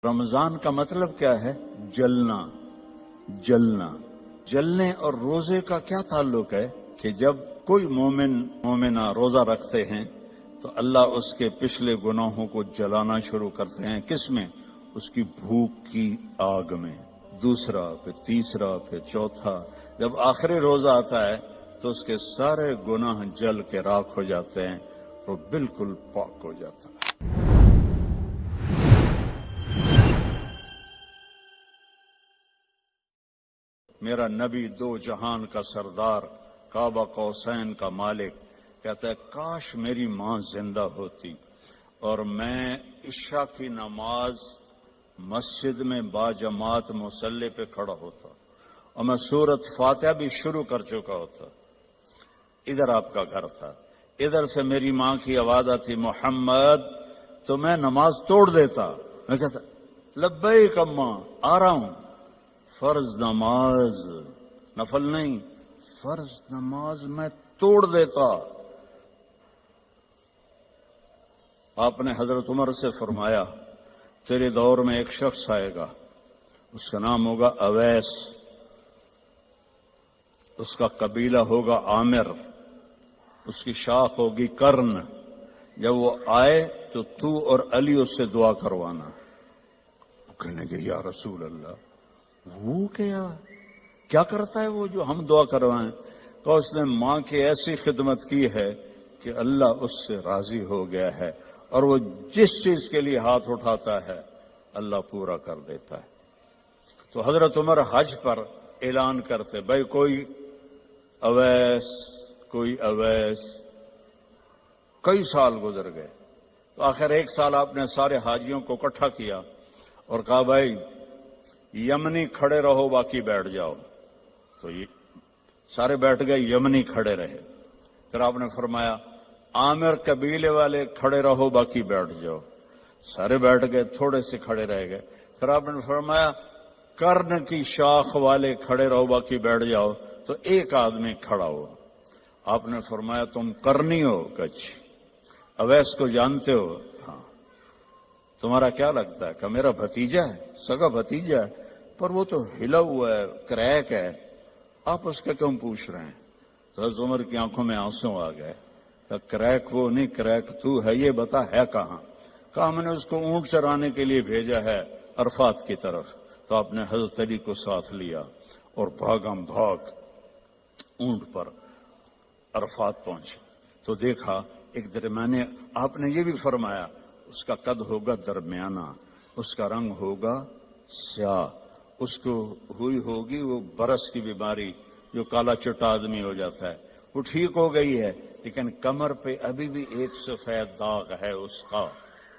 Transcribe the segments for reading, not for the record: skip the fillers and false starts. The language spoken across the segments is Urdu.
رمضان کا مطلب کیا ہے؟ جلنا، جلنا۔ جلنے اور روزے کا کیا تعلق ہے کہ جب کوئی مومنہ روزہ رکھتے ہیں تو اللہ اس کے پچھلے گناہوں کو جلانا شروع کرتے ہیں۔ کس میں؟ اس کی بھوک کی آگ میں۔ دوسرا، پھر تیسرا، پھر چوتھا۔ جب آخری روزہ آتا ہے تو اس کے سارے گناہ جل کے راکھ ہو جاتے ہیں، وہ بالکل پاک ہو جاتا ہے۔ میرا نبی دو جہان کا سردار، کعبہ قوسین کا مالک، کہتا ہے کاش میری ماں زندہ ہوتی اور میں عشاء کی نماز مسجد میں باجماعت مصلی پہ کھڑا ہوتا اور میں سورۃ فاتحہ بھی شروع کر چکا ہوتا۔ ادھر آپ کا گھر تھا، ادھر سے میری ماں کی آواز آتی محمد، تو میں نماز توڑ دیتا۔ میں کہتا لبیک اماں، آ رہا ہوں۔ فرض نماز، نفل نہیں، فرض نماز میں توڑ دیتا۔ آپ نے حضرت عمر سے فرمایا تیرے دور میں ایک شخص آئے گا، اس کا نام ہوگا اویس، اس کا قبیلہ ہوگا عامر، اس کی شاخ ہوگی کرن۔ جب وہ آئے تو اور علی اس سے دعا کروانا۔ کہنے گے یا رسول اللہ، وہ کیا کرتا ہے وہ جو ہم دعا کروائیں؟ تو اس نے ماں کی ایسی خدمت کی ہے کہ اللہ اس سے راضی ہو گیا ہے، اور وہ جس چیز کے لیے ہاتھ اٹھاتا ہے اللہ پورا کر دیتا ہے۔ تو حضرت عمر حج پر اعلان کرتے بھائی کوئی اویس، کوئی اویس۔ کئی سال گزر گئے تو آخر ایک سال آپ نے سارے حاجیوں کو اکٹھا کیا اور کہا بھائی یمنی کھڑے رہو باقی بیٹھ جاؤ۔ تو یہ سارے بیٹھ گئے، یمنی کھڑے رہے۔ پھر آپ نے فرمایا عامر قبیلے والے کھڑے رہو باقی بیٹھ جاؤ۔ سارے بیٹھ گئے، تھوڑے سے کھڑے رہ گئے۔ پھر آپ نے فرمایا کرن کی شاخ والے کھڑے رہو باقی بیٹھ جاؤ۔ تو ایک آدمی کھڑا ہو۔ آپ نے فرمایا تم کرنی ہو؟ کچھ اویس کو جانتے ہو؟ ہاں۔ تمہارا کیا لگتا ہے؟ کہ میرا بھتیجا ہے، سگا بھتیجا ہے، پر وہ تو ہلا ہوا ہے، کریک ہے، آپ اس کا کیوں پوچھ رہے ہیں؟ تو حضرت عمر کی آنکھوں میں آنسو آ گئے۔ کہ کریک وہ نہیں، کریک تو ہے، یہ بتا ہے کہاں؟ کہا میں نے اس کو اونٹ چرانے کے لیے بھیجا ہے عرفات کی طرف۔ تو آپ نے حضرت علی کو ساتھ لیا اور بھاگم بھاگ اونٹ پر عرفات پہنچے تو دیکھا ایک درمیانے، آپ نے یہ بھی فرمایا اس کا قد ہوگا درمیانہ، اس کا رنگ ہوگا سیاہ، اس کو ہوئی ہوگی وہ برس کی بیماری جو کالا چٹا آدمی ہو جاتا ہے، وہ ٹھیک ہو گئی ہے، لیکن کمر پہ ابھی بھی ایک سفید داغ ہے اس کا۔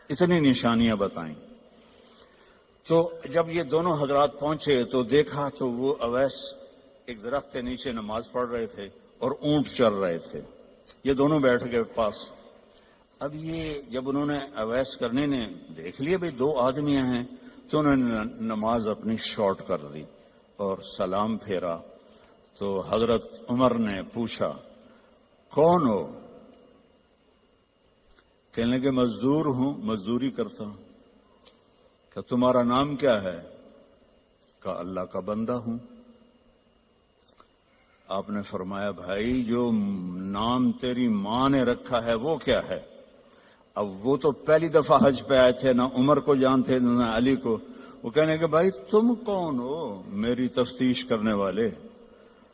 اتنی نشانیاں بتائیں۔ تو جب یہ دونوں حضرات پہنچے تو دیکھا تو وہ اویس ایک درخت کے نیچے نماز پڑھ رہے تھے اور اونٹ چر رہے تھے۔ یہ دونوں بیٹھ گئے پاس۔ اب یہ جب انہوں نے اویس کرنے نے دیکھ لیا بھئی دو آدمیاں ہیں، تو انہوں نے نماز اپنی شارٹ کر دی اور سلام پھیرا۔ تو حضرت عمر نے پوچھا کون ہو؟ کہنے لگے مزدور ہوں، مزدوری کرتا ہوں۔ کہ تمہارا نام کیا ہے؟ کہا اللہ کا بندہ ہوں۔ آپ نے فرمایا بھائی جو نام تیری ماں نے رکھا ہے وہ کیا ہے؟ اب وہ تو پہلی دفعہ حج پہ آئے تھے، نہ عمر کو جانتے نہ علی کو۔ وہ کہنے کہ بھائی تم کون ہو میری تفتیش کرنے والے؟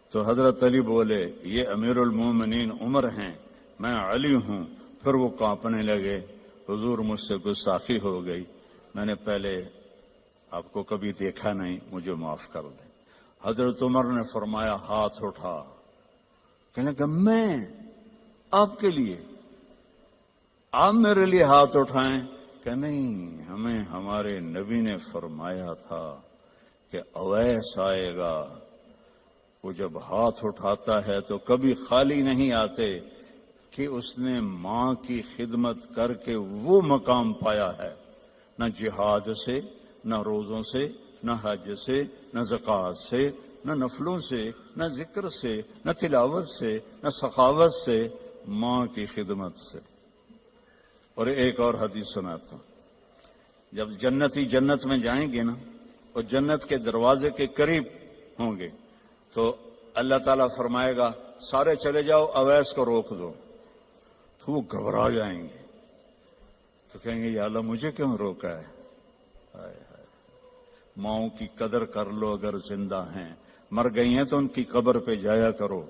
تو حضرت علی بولے یہ امیر المومنین عمر ہیں، میں علی ہوں۔ پھر وہ کانپنے لگے، حضور مجھ سے گستاخی ہو گئی، میں نے پہلے آپ کو کبھی دیکھا نہیں، مجھے معاف کر دیں۔ حضرت عمر نے فرمایا ہاتھ اٹھا۔ کہنے کہ میں آپ کے لیے، آپ میرے لیے ہاتھ اٹھائیں؟ کہ نہیں، ہمیں ہمارے نبی نے فرمایا تھا کہ اویس آئے گا، وہ جب ہاتھ اٹھاتا ہے تو کبھی خالی نہیں آتے کہ اس نے ماں کی خدمت کر کے وہ مقام پایا ہے، نہ جہاد سے، نہ روزوں سے، نہ حج سے، نہ زکوٰۃ سے، نہ نفلوں سے، نہ ذکر سے، نہ تلاوت سے، نہ سخاوت سے، ماں کی خدمت سے۔ اور ایک اور حدیث سناتا ہوں جب جنتی جنت میں جائیں گے نا اور جنت کے دروازے کے قریب ہوں گے تو اللہ تعالیٰ فرمائے گا سارے چلے جاؤ، اویس کو روک دو، تو وہ گھبرا جائیں گے، تو کہیں گے یا اللہ مجھے کیوں روکا ہے؟ ماؤں کی قدر کر لو اگر زندہ ہیں، مر گئی ہیں تو ان کی قبر پہ جایا کرو،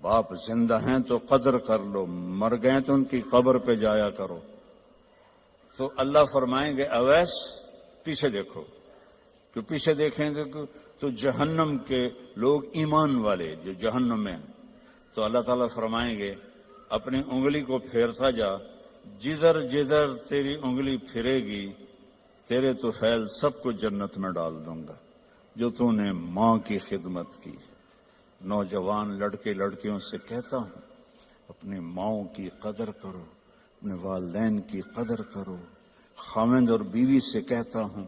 باپ زندہ ہیں تو قدر کر لو، مر گئے تو ان کی قبر پہ جایا کرو۔ تو اللہ فرمائیں گے اویس پیچھے دیکھو، جو پیچھے دیکھیں گے تو جہنم کے لوگ ایمان والے جو جہنم میں ہیں، تو اللہ تعالیٰ فرمائیں گے اپنی انگلی کو پھیرتا جا، جدھر جدھر تیری انگلی پھرے گی تیرے تو فیل سب کو جنت میں ڈال دوں گا جو تو نے ماں کی خدمت کی۔ نوجوان لڑکے لڑکیوں سے کہتا ہوں اپنی ماؤں کی قدر کرو، اپنے والدین کی قدر کرو۔ خاوند اور بیوی سے کہتا ہوں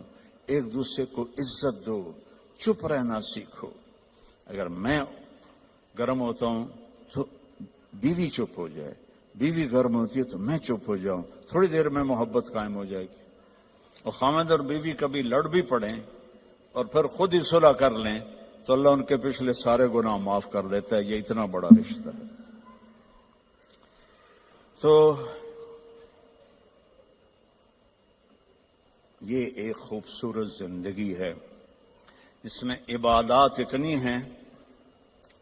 ایک دوسرے کو عزت دو، چپ رہنا سیکھو۔ اگر میں گرم ہوتا ہوں تو بیوی چپ ہو جائے، بیوی گرم ہوتی ہے تو میں چپ ہو جاؤں، تھوڑی دیر میں محبت قائم ہو جائے گی۔ اور خاوند اور بیوی کبھی لڑ بھی پڑیں اور پھر خود ہی صلح کر لیں تو اللہ ان کے پچھلے سارے گناہ معاف کر دیتا ہے۔ یہ اتنا بڑا رشتہ ہے۔ تو یہ ایک خوبصورت زندگی ہے، اس میں عبادات اتنی ہیں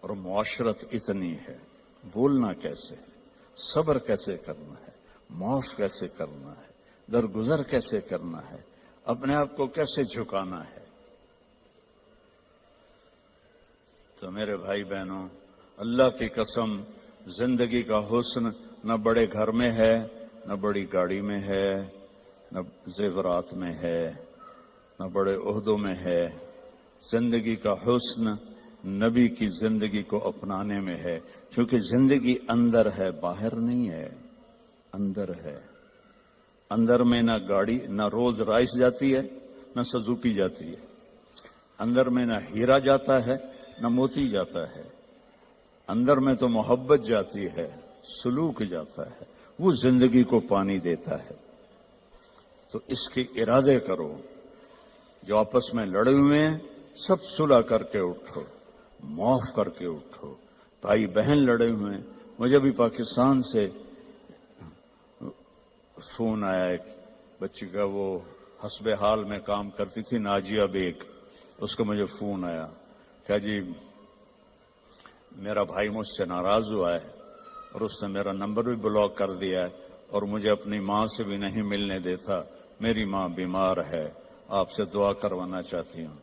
اور معاشرت اتنی ہے۔ بولنا کیسے ہے، صبر کیسے کرنا ہے، معاف کیسے کرنا ہے، درگزر کیسے کرنا ہے، اپنے آپ کو کیسے جھکانا ہے۔ تو میرے بھائی بہنوں، اللہ کی قسم زندگی کا حسن نہ بڑے گھر میں ہے، نہ بڑی گاڑی میں ہے، نہ زیورات میں ہے، نہ بڑے عہدوں میں ہے۔ زندگی کا حسن نبی کی زندگی کو اپنانے میں ہے، چونکہ زندگی اندر ہے، باہر نہیں ہے، اندر ہے۔ اندر میں نہ گاڑی، نہ رولز رائس جاتی ہے، نہ سزوکی جاتی ہے۔ اندر میں نہ ہیرا جاتا ہے، نہ موتی جاتا ہے۔ اندر میں تو محبت جاتی ہے، سلوک جاتا ہے، وہ زندگی کو پانی دیتا ہے۔ تو اس کے ارادے کرو، جو آپس میں لڑے ہوئے ہیں سب صلح کر کے اٹھو، معاف کر کے اٹھو۔ بھائی بہن لڑے ہوئے ہیں، مجھے بھی پاکستان سے فون آیا ایک بچی کا، وہ حسب حال میں کام کرتی تھی، ناجیہ بیگ، اس کا مجھے فون آیا کہ جی میرا بھائی مجھ سے ناراض ہوا ہے اور اس نے میرا نمبر بھی بلاک کر دیا ہے اور مجھے اپنی ماں سے بھی نہیں ملنے دیتا، میری ماں بیمار ہے، آپ سے دعا کروانا چاہتی ہوں۔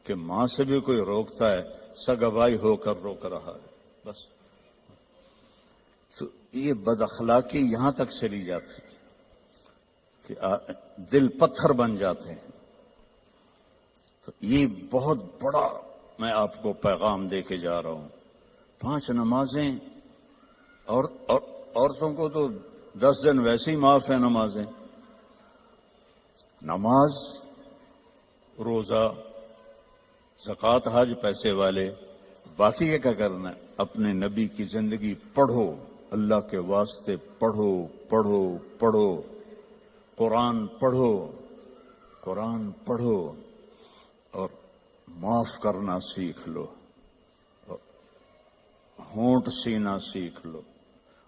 کہ ماں سے بھی کوئی روکتا ہے، سگا بھائی ہو کر روک رہا ہے۔ بس تو یہ بد اخلاقی یہاں تک چلی جاتی کہ دل پتھر بن جاتے ہیں۔ تو یہ بہت بڑا میں آپ کو پیغام دے کے جا رہا ہوں۔ 5 نمازیں، اور عورتوں کو تو 10 دن ویسے ہی معاف ہے نمازیں، نماز، روزہ، زکوٰۃ، حج، پیسے والے۔ باقی یہ کیا کرنا ہے؟ اپنے نبی کی زندگی پڑھو، اللہ کے واسطے پڑھو پڑھو پڑھو، قرآن پڑھو، قرآن پڑھو، اور معاف کرنا سیکھ لو، ہونٹ سینا سیکھ لو۔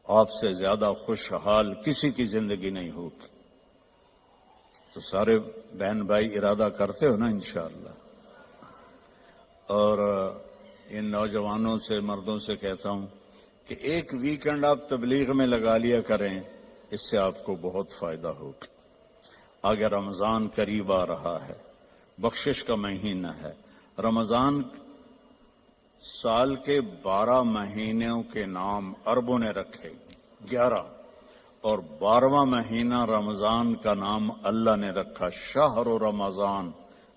آپ سے زیادہ خوشحال کسی کی زندگی نہیں ہوگی۔ تو سارے بہن بھائی ارادہ کرتے ہو نا انشاءاللہ؟ اور ان نوجوانوں سے، مردوں سے کہتا ہوں کہ ایک ویکنڈ آپ تبلیغ میں لگا لیا کریں، اس سے آپ کو بہت فائدہ ہوگا۔ آگے رمضان قریب آ رہا ہے، بخشش کا مہینہ ہے۔ رمضان سال کے 12 مہینوں کے نام عربوں نے رکھے، 11، اور 12واں مہینہ رمضان کا نام اللہ نے رکھا شہر رمضان،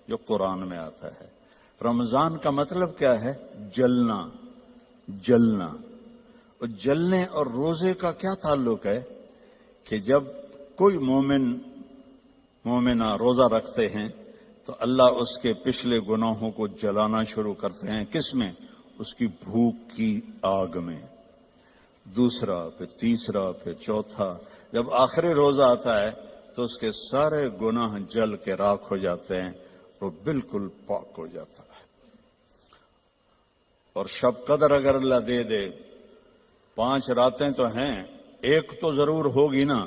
جو قرآن میں آتا ہے۔ رمضان کا مطلب کیا ہے؟ جلنا، جلنا۔ اور جلنے اور روزے کا کیا تعلق ہے؟ کہ جب کوئی مومنہ روزہ رکھتے ہیں تو اللہ اس کے پچھلے گناہوں کو جلانا شروع کرتے ہیں۔ کس میں؟ اس کی بھوک کی آگ میں۔ دوسرا، پھر تیسرا، پھر چوتھا، جب آخری روزہ آتا ہے تو اس کے سارے گناہ جل کے راکھ ہو جاتے ہیں، وہ بالکل پاک ہو جاتا ہے۔ اور شب قدر اگر اللہ دے دے، 5 راتیں تو ہیں، ایک تو ضرور ہوگی نا،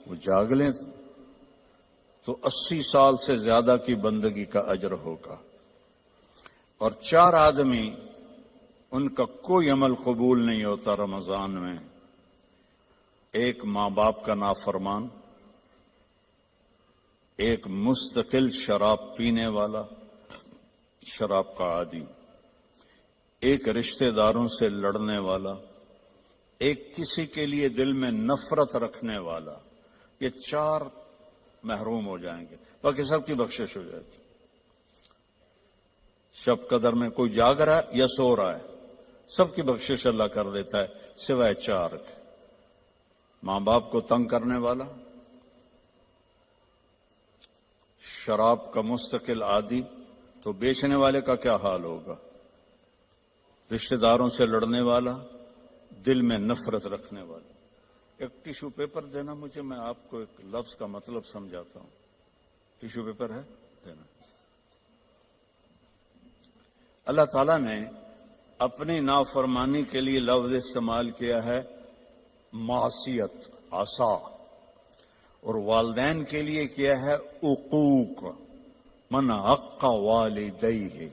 وہ جاگ لیں تو 80 سال سے زیادہ کی بندگی کا اجر ہوگا۔ اور 4 آدمی ان کا کوئی عمل قبول نہیں ہوتا رمضان میں، ایک ماں باپ کا نافرمان، ایک مستقل شراب پینے والا، شراب کا عادی، ایک رشتہ داروں سے لڑنے والا، ایک کسی کے لیے دل میں نفرت رکھنے والا۔ یہ 4 محروم ہو جائیں گے، باقی سب کی بخشش ہو جائے گی۔ شب قدر میں کوئی جاگ رہا ہے یا سو رہا ہے، سب کی بخشش اللہ کر دیتا ہے سوائے 4 کے۔ ماں باپ کو تنگ کرنے والا، شراب کا مستقل عادی، تو بیچنے والے کا کیا حال ہوگا، رشتہ داروں سے لڑنے والا، دل میں نفرت رکھنے والا۔ ایک ٹیشو پیپر دینا مجھے، میں آپ کو ایک لفظ کا مطلب سمجھاتا ہوں۔ ٹیشو پیپر ہے دینا۔ اللہ تعالیٰ نے اپنی نافرمانی کے لیے لفظ استعمال کیا ہے معصیت، عصا، اور والدین کے لیے کیا ہے عقوق، من عق والدیہ۔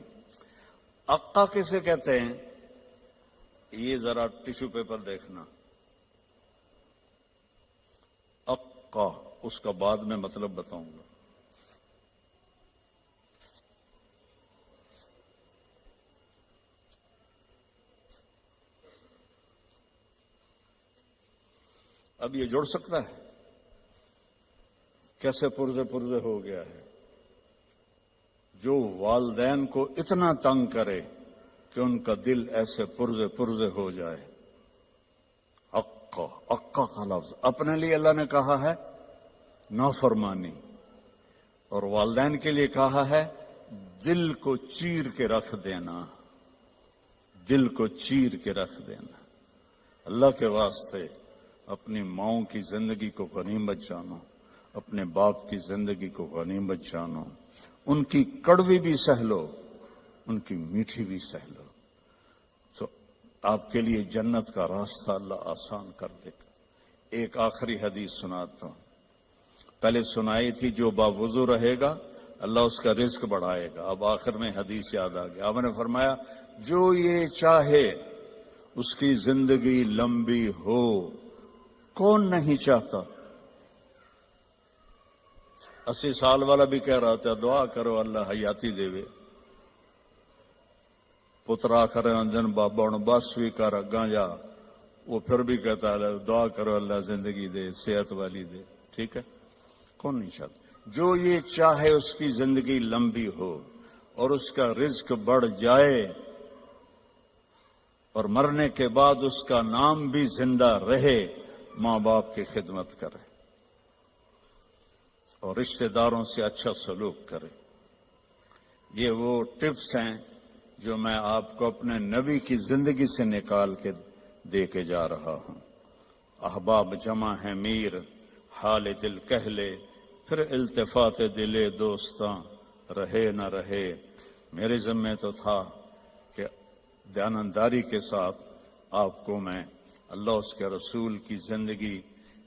عقا کسے کہتے ہیں؟ یہ ذرا ٹیشو پیپر دیکھنا، عقا، اس کا بعد میں مطلب بتاؤں گا۔ اب یہ جڑ سکتا ہے؟ کیسے پرزے ہو گیا ہے۔ جو والدین کو اتنا تنگ کرے کہ ان کا دل ایسے پرزے ہو جائے۔ عقا کا لفظ اپنے لیے اللہ نے کہا ہے نافرمانی، اور والدین کے لیے کہا ہے دل کو چیر کے رکھ دینا، دل کو چیر کے رکھ دینا۔ اللہ کے واسطے اپنی ماؤں کی زندگی کو غنیمت جانو، اپنے باپ کی زندگی کو غنیمت جانو، ان کی کڑوی بھی سہ لو، ان کی میٹھی بھی سہ لو، تو آپ کے لیے جنت کا راستہ اللہ آسان کر دے گا۔ ایک آخری حدیث سناتا ہوں، پہلے سنائی تھی، جو باوضو رہے گا اللہ اس کا رزق بڑھائے گا۔ اب آخر میں حدیث یاد آ گیا، آپ نے فرمایا جو یہ چاہے اس کی زندگی لمبی ہو۔ کون نہیں چاہتا؟ 80 سال والا بھی کہہ رہا تھا دعا کرو اللہ حیاتی دے وے، پترا کرے دن بابا ہوں بس بھی کر اگاں جا، وہ پھر بھی کہتا ہے دعا کرو اللہ زندگی دے، صحت والی دے۔ ٹھیک ہے، کون نہیں چاہتا؟ جو یہ چاہے اس کی زندگی لمبی ہو اور اس کا رزق بڑھ جائے، اور مرنے کے بعد اس کا نام بھی زندہ رہے، ماں باپ کی خدمت کرے اور رشتہ داروں سے اچھا سلوک کرے۔ یہ وہ ٹپس ہیں جو میں آپ کو اپنے نبی کی زندگی سے نکال کے دے کے جا رہا ہوں۔ احباب جمع ہے میر، حال دل کہہ لے، پھر التفات دل دوستاں رہے نہ رہے۔ میرے ذمہ تو تھا کہ دیانتداری کے ساتھ آپ کو میں اللہ اس کے رسول کی زندگی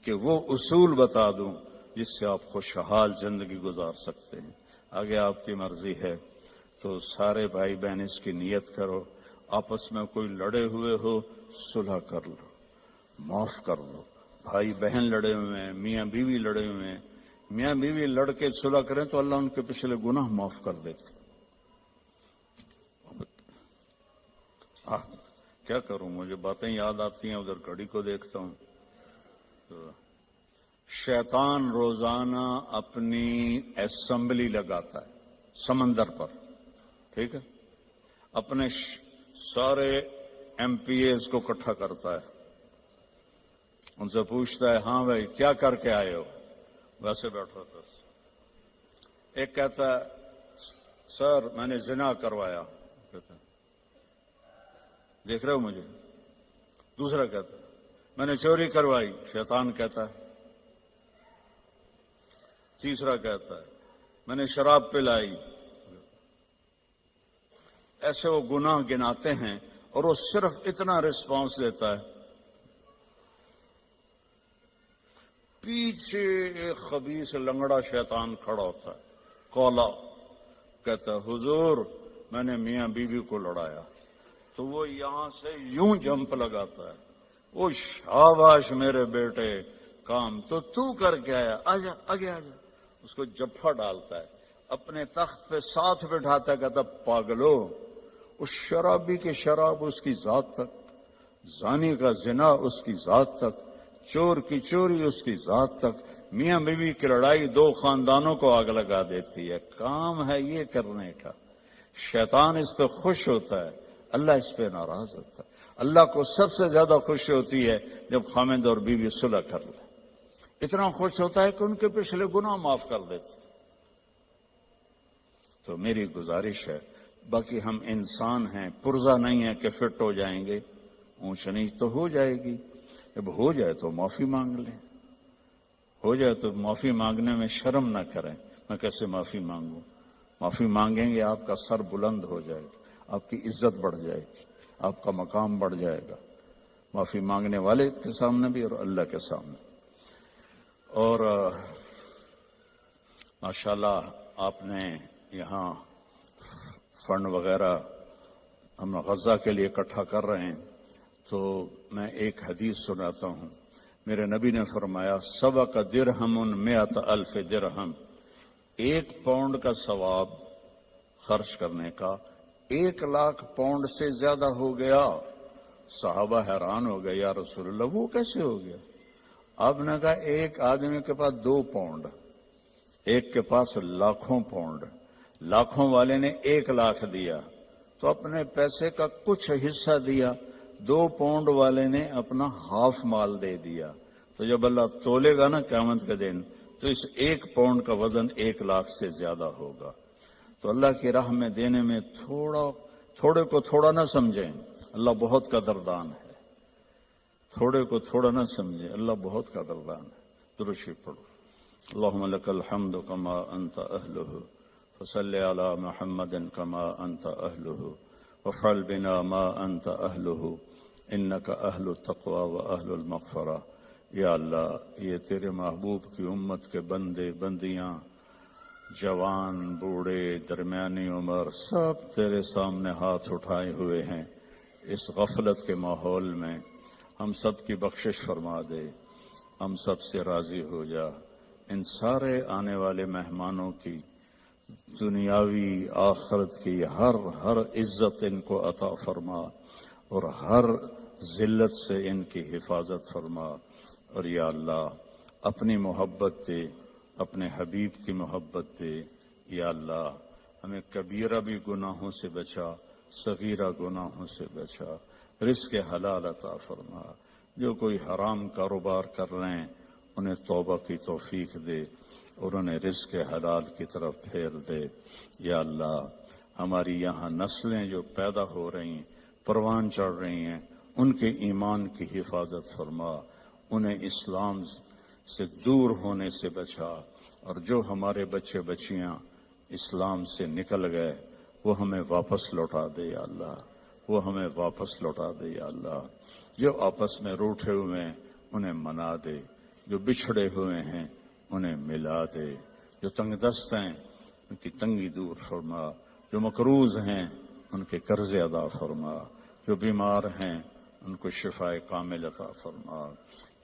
کے وہ اصول بتا دوں جس سے آپ خوشحال زندگی گزار سکتے ہیں۔ آگے آپ کی مرضی ہے تو سارے بھائی بہن اس کی نیت کرو، آپس میں کوئی لڑے ہوئے ہو صلح کر لو، معاف کر دو۔ بھائی بہن لڑے ہوئے ہیں، میاں بیوی لڑے ہوئے ہیں، میاں بیوی لڑ کے صلح کریں تو اللہ ان کے پچھلے گناہ معاف کر دیتا۔ کیا کروں، مجھے باتیں یاد آتی ہیں، ادھر گھڑی کو دیکھتا ہوں۔ شیطان روزانہ اپنی اسمبلی لگاتا ہے سمندر پر، ٹھیک ہے، اپنے سارے ایم پی ایز کو اکٹھا کرتا ہے، ان سے پوچھتا ہے ہاں بھائی کیا کر کے آئے ہو؟ ویسے بیٹھا تھا، ایک کہتا ہے سر میں نے زنا کروایا، کہتا ہے دیکھ رہے ہو مجھے؟ دوسرا کہتا ہے میں نے چوری کروائی، شیطان کہتا ہے تیسرا کہتا ہے میں نے شراب پلائی. ایسے وہ گناہ گناتے ہیں اور وہ صرف اتنا رسپانس دیتا ہے. پیچھے ایک خبیث لنگڑا شیطان کھڑا ہوتا ہے کولا، کہتا ہے حضور میں نے میاں بیوی کو لڑایا. تو وہ یہاں سے یوں جمپ لگاتا ہے، وہ شاباش میرے بیٹے کام تو کر کے آیا، آجا آگے آجا. اس کو جفا ڈالتا ہے، اپنے تخت پہ ساتھ بٹھاتا ہے، کہتا پاگلو اس شرابی کی شراب اس کی ذات تک، زانی کا زنا اس کی ذات تک، چور کی چوری اس کی ذات تک. میاں بیوی کی لڑائی دو خاندانوں کو آگ لگا دیتی ہے. کام ہے یہ کرنے کا. شیطان اس پہ خوش ہوتا ہے، اللہ اس پہ ناراض ہوتا ہے. اللہ کو سب سے زیادہ خوشی ہوتی ہے جب خاوند اور بیوی صلح کر لے. اتنا خوش ہوتا ہے کہ ان کے پچھلے گناہ معاف کر دیتے. تو میری گزارش ہے، باقی ہم انسان ہیں، پرزہ نہیں ہے کہ فٹ ہو جائیں گے. اونچ نیچ تو ہو جائے گی. جب ہو جائے تو معافی مانگ لیں. ہو جائے تو معافی مانگنے میں شرم نہ کریں. میں کیسے معافی مانگوں؟ معافی مانگیں گے آپ کا سر بلند ہو جائے گا، آپ کی عزت بڑھ جائے گی، آپ کا مقام بڑھ جائے گا، معافی مانگنے والے کے سامنے بھی اور اللہ کے سامنے. اور ماشاءاللہ آپ نے یہاں فنڈ وغیرہ ہم غزہ کے لیے اکٹھا کر رہے ہیں. تو میں ایک حدیث سناتا ہوں. میرے نبی نے فرمایا سبق درہم 100,000 درہم، 1 پاؤنڈ کا ثواب خرچ کرنے کا 1,00,000 پاؤنڈ سے زیادہ ہو گیا. صحابہ حیران ہو گئے، یا رسول اللہ وہ کیسے ہو گیا؟ آپ نے کہا ایک آدمی کے پاس 2 پاؤنڈ، ایک کے پاس لاکھوں پاؤنڈ. لاکھوں والے نے 1,00,000 دیا تو اپنے پیسے کا کچھ حصہ دیا، 2 پاؤنڈ والے نے اپنا ہاف مال دے دیا. تو جب اللہ تولے گا نا قیامت کے دن تو اس 1 پاؤنڈ کا وزن 1,00,000 سے زیادہ ہوگا. تو اللہ کی راہ میں دینے میں تھوڑے کو تھوڑا نہ سمجھیں، اللہ بہت قدردان ہے. تھوڑے کو تھوڑا نہ سمجھیں، اللہ بہت قدردان ہے. درود شریف پڑھو. اللہم لک الحمد کما انت اہلہ فصلی علی محمد کما انت اہلہ وفعل بنا ما انت اہلہ انک اہل التقوی و اہل المغفرہ. یا اللہ یہ تیرے محبوب کی امت کے بندے بندیاں، جوان بوڑھے درمیانی عمر، سب تیرے سامنے ہاتھ اٹھائے ہوئے ہیں. اس غفلت کے ماحول میں ہم سب کی بخشش فرما دے، ہم سب سے راضی ہو جا. ان سارے آنے والے مہمانوں کی دنیاوی آخرت کی ہر عزت ان کو عطا فرما اور ہر ذلت سے ان کی حفاظت فرما. اور یا اللہ اپنی محبت دے، اپنے حبیب کی محبت دے. یا اللہ ہمیں کبیرہ بھی گناہوں سے بچا، صغیرہ گناہوں سے بچا. رزق حلال عطا فرما. جو کوئی حرام کاروبار کر رہے ہیں انہیں توبہ کی توفیق دے اور انہیں رزق حلال کی طرف پھیر دے. یا اللہ ہماری یہاں نسلیں جو پیدا ہو رہی ہیں، پروان چڑھ رہی ہیں، ان کے ایمان کی حفاظت فرما، انہیں اسلام سے دور ہونے سے بچا. اور جو ہمارے بچے بچیاں اسلام سے نکل گئے وہ ہمیں واپس لوٹا دے. یا اللہ وہ ہمیں واپس لوٹا دے. یا اللہ جو آپس میں روٹھے ہوئے ہیں انہیں منا دے، جو بچھڑے ہوئے ہیں انہیں ملا دے، جو تنگ دست ہیں ان کی تنگی دور فرما، جو مقروض ہیں ان کے قرض ادا فرما، جو بیمار ہیں ان کو شفائے کامل عطا فرما.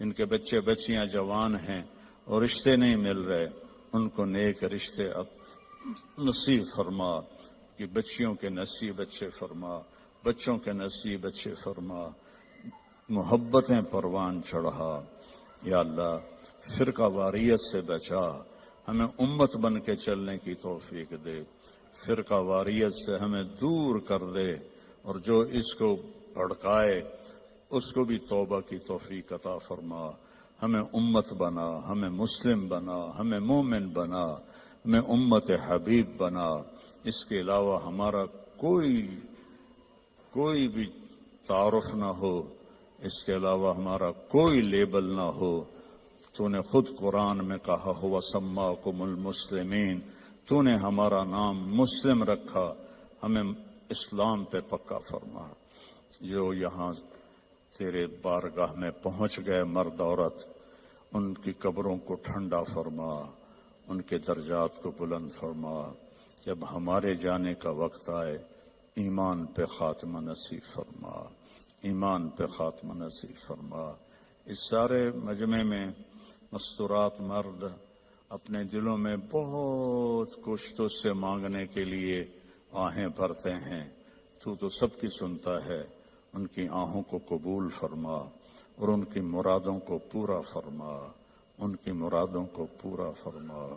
ان کے بچے بچیاں جوان ہیں اور رشتے نہیں مل رہے، ان کو نیک رشتے نصیب فرما. کہ بچیوں کے نصیب اچھے فرما، بچوں کے نصیب اچھے فرما، محبتیں پروان چڑھا. یا اللہ فرقہ واریت سے بچا، ہمیں امت بن کے چلنے کی توفیق دے. فرقہ واریت سے ہمیں دور کر دے اور جو اس کو بھڑکائے اس کو بھی توبہ کی توفیق عطا فرما. ہمیں امت بنا، ہمیں مسلم بنا، ہمیں مومن بنا، ہمیں امت حبیب بنا. اس کے علاوہ ہمارا کوئی بھی تعارف نہ ہو، اس کے علاوہ ہمارا کوئی لیبل نہ ہو. تو نے خود قرآن میں کہا ہوا سماکم المسلمین، تو نے ہمارا نام مسلم رکھا، ہمیں اسلام پہ پکا فرما۔ جو یہاں تیرے بارگاہ میں پہنچ گئے مرد عورت، ان کی قبروں کو ٹھنڈا فرما، ان کے درجات کو بلند فرما۔ جب ہمارے جانے کا وقت آئے ایمان پہ خاتمہ نصیب فرما، ایمان پہ خاتمہ نصیب فرما۔ اس سارے مجمع میں مستورات مرد اپنے دلوں میں بہت کچھ تو سے مانگنے کے لیے آہیں بھرتے ہیں، تو سب کی سنتا ہے۔ ان کی آہوں کو قبول فرما اور ان کی مرادوں کو پورا فرما، ان کی مرادوں کو پورا فرما۔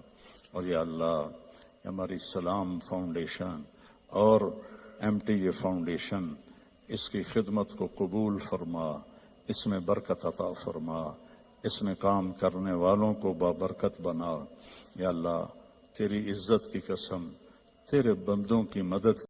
اور یا اللہ ہماری سلام فاؤنڈیشن اور MTJ فاؤنڈیشن، اس کی خدمت کو قبول فرما، اس میں برکت عطا فرما، اس میں کام کرنے والوں کو بابرکت بنا۔ یا اللہ تیری عزت کی قسم، تیرے بندوں کی مدد